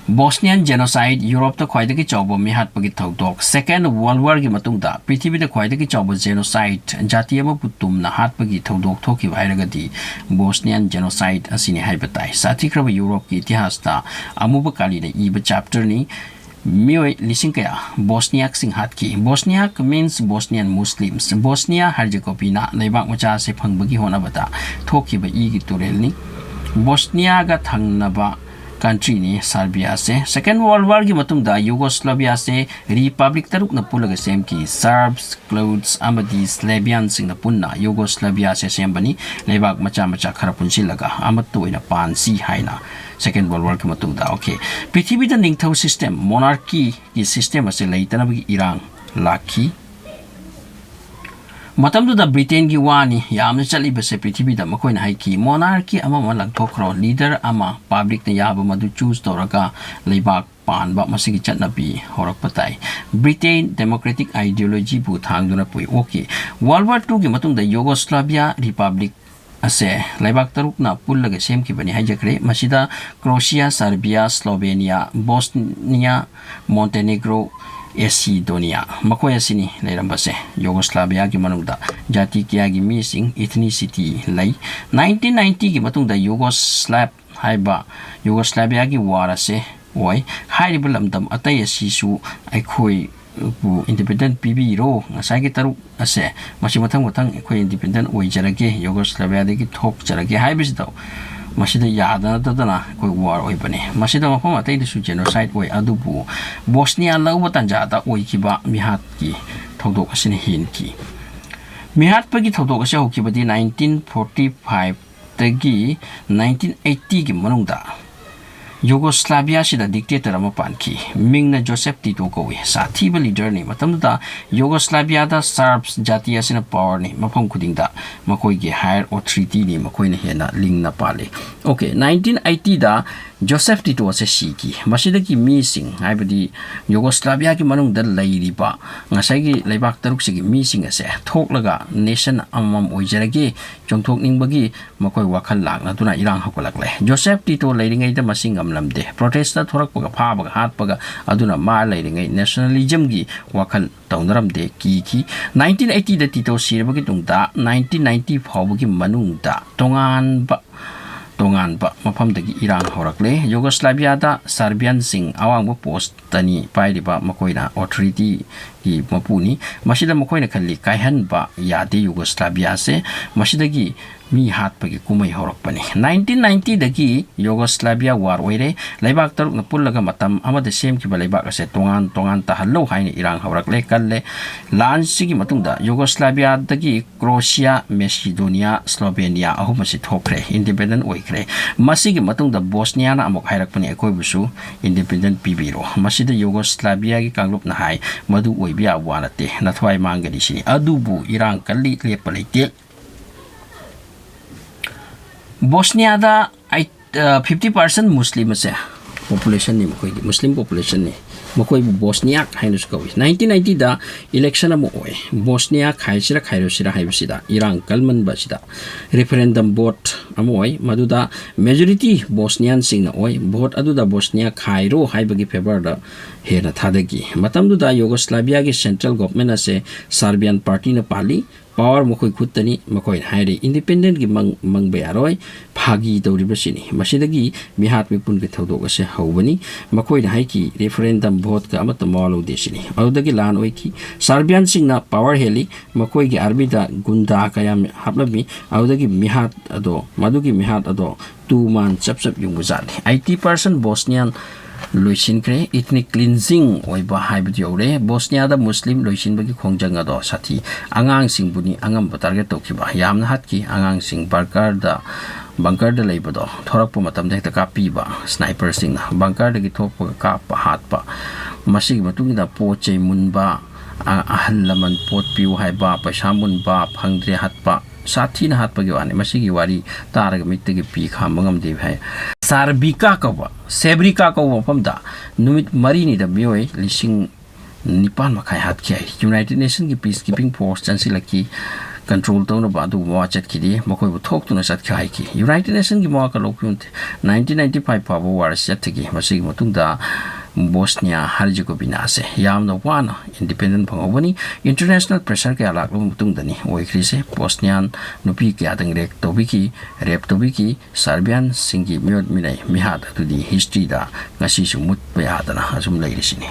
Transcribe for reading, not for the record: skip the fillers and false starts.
Bosnian genocide Europe the khwaidagi chawba mi hatpagi thodok Second World War gi matungda Prithvi da khwaidagi chawba genocide jati ama putum na hatpagi thodok thoki hairagadi Bosnian genocide asini haibatai satikraba Europe ki itihas da amuba kali da iba chapter ni Mioi Lisinkaya Bosniak sing hatki Bosniak means Bosnian Muslims Bosnia Herzegovina leibak macha se phangbagi honabata thoki ba igi turel ni Bosnia ga thangnaba country ni Serbia se Second World War gi matungda Yugoslavia se Republic taruk na pulaga sem ki Serbs, Croats amadi Slavian sing na punna Yugoslavia se sembani leibak macha macha khara punsilaga amattu ina pansi haina Second World War ki matungda okay Prithvi da ningthau system monarchy ki system ase leitana bi irang laki Matamdu da Britain gi wani yamna chali base Prithvi da makoina haiki monarchy ama malang thokro leader ama public na yaba madu choose toraga leibak pan ba masigi chatnabi horak patai Britain democratic ideology bu thangduna pui okay World War II gi matung da Yugoslavia Republic ase leibak taruk na pullaga sem ki bani hajakre masida Croatia Serbia Slovenia Bosnia Montenegro Macedonia makoy asini leirambase Yugoslavia gi manungda jati kya gi missing ethnicity lay 1990 gi matungda Yugoslav haiba Yugoslavia gi war ase oi hairiba lamdam atai asisu aikhoi bu independent pbro ngasai gi taruk ase masi mathang mathang aikhoi independent oi jarage Yugoslavia gi thok jarage haibis daw masida yada dadana koi war oi bane masida mafam atai disu genocide oi adubu Bosnia lawa tanjada oi kiba mihat ki thodok asin hin ki mihat pagi thodok ase hokibadi 1945 tagi 1980 gi manungda Yugoslavia sida dictator ama panki mingna Joseph Tito ko sathiba leader ni matamda Yugoslavia da Serbs jatiya sina power ni mafam khudingda makoi ge higher authority ni makoi na hena ling na pale okay 1980 da Joseph Tito ase siki masida ki missing haibadi Yugoslavia ki manung da lairiba ngasai gi leibak taruk sigi missing ase thoklaga nation amam oijarage chongthok ningbagi makoi wakhal lakna tuna irang hakolakle Joseph Tito leiringai da masing lamde protesta thorak paga phabaga hatpaga aduna ma leiringai nationalism gi wakhal tawnaramde ki 1980 da Tito sirabagi tungda 1990 phawbagi manungda tongan ba mafam dagi irang horakle Yugoslavia da Serbian sing awang post tani pairiba makoina authority ki mapuni masida makoina khalli kaihan ba yade Yugoslavia se masida gi mi hat pagi kumai horak pani 1990 dagi Yugoslavia war oire leibak taruk na pullaga matam amade sem ki leibak ase tongan ta hallo haini irang horakle kalle lan sigi matungda Yugoslavia dagi Croatia Macedonia Slovenia ahumasi thokre independent oikre masigi matungda Bosnia na amok hairak pani ekoi busu independent pibiro masida Yugoslavia gi kanglup na hai madu oibia wanate na thwai mangani sini adubu irang kalli lepalite Bosnia da 50% Muslim ase population ni makoi Muslim population ni makoi Bosnia hainus kawi 1990 da election amo oi Bosnia khaisira khairosira haibsida irang kalman basida referendum vote amo oi maduda majority Bosnian sing na oi vote aduda Bosnia khairo haibagi favor da hena thadagi matamduda Yugoslavia gi central government ase Serbian party na pali power makoi khutani makoi haire independent gi mangbe aroi phagi dawribasini masidagi mihat mipun gi thodok ase hawbani makoi na haiki referendum vote ka amata mawlo desini adagi lan oi ki Serbian singna power heli makoi gi army da gunda kayam haplabi adagi mihat ado madugi mihat ado 2 months chap yunguzali 80% Bosnian Loisin kre ethnic cleansing oiba haibdi yore Bosnia da Muslim loisin bagi khongjang ado sathi angang sing buni angam target tokiba yamna hatki angang sing bunker da leibado thorak pu matam da kapi ba sniper sing na bunker da gi thok ka pa hat pa masig matung da poche munba ahal laman pot piu haiba paisa munba phangdre hat pa sathi na hat pagi wani masigi wari taraga mittegi pi khambangam de bhai Sarbika kawa Sebrika kawa pamda numit mari ni da mioi lising nipan makai hat kiai United Nations ki peacekeeping force chansi laki control ꯇꯧꯅꯕ ꯑꯗꯨꯒꯨꯝꯕ ꯋꯥ ꯆꯠꯈꯤꯗꯦ ꯃꯈꯣꯏꯕꯨ ꯊꯣꯛꯇꯨꯅ ꯆꯠꯈꯤ ꯍꯥꯏꯈꯤ United ꯅꯦꯁꯟꯒꯤ ꯃꯋꯥ ꯂꯧꯈꯤꯕ 1995 ꯐꯥꯎꯕ ꯋꯥꯔ ꯑꯁꯤ ꯆꯠꯊꯈꯤ ꯃꯁꯤꯒꯤ ꯃꯇꯨꯡꯗ ꯕꯣꯁꯅꯤꯌꯥ ꯍꯔꯖꯦꯒꯣꯚꯤꯅꯥ ꯑꯁꯤ ꯌꯥꯝꯅ ꯋꯥꯅ ꯏꯟꯗꯤꯄꯦꯟꯗꯦꯟ ꯐꯪꯍꯧꯕꯅꯤ ꯏꯟꯇꯔꯅꯦꯁꯅꯦꯜ ꯄ꯭ꯔꯦꯁꯔ ꯀꯌꯥ ꯂꯥꯛꯂꯕ ꯃꯇꯨꯡꯗꯅꯤ ꯑꯣꯏꯈ꯭ꯔꯤꯁꯦ ꯕꯣꯁꯅꯤꯌꯥꯟ ꯅꯨꯄꯤ ꯀꯌꯥꯗꯪ ꯔꯦꯞ ꯇꯧꯕꯤꯈꯤ ꯁꯥꯔꯕꯤꯌꯥꯟꯁꯤꯡꯒꯤ ꯃꯤꯑꯣꯠ ꯃꯤꯅꯩ ꯃꯤꯍꯥꯠ ꯑꯗꯨꯗꯤ ꯍꯤꯁꯇ꯭ꯔꯤꯗ ꯉꯁꯤꯁꯨ ꯃꯨꯠꯄ ꯌꯥꯗꯅ ꯑꯁꯨꯝ ꯂꯩꯔꯤꯁꯤꯅꯤ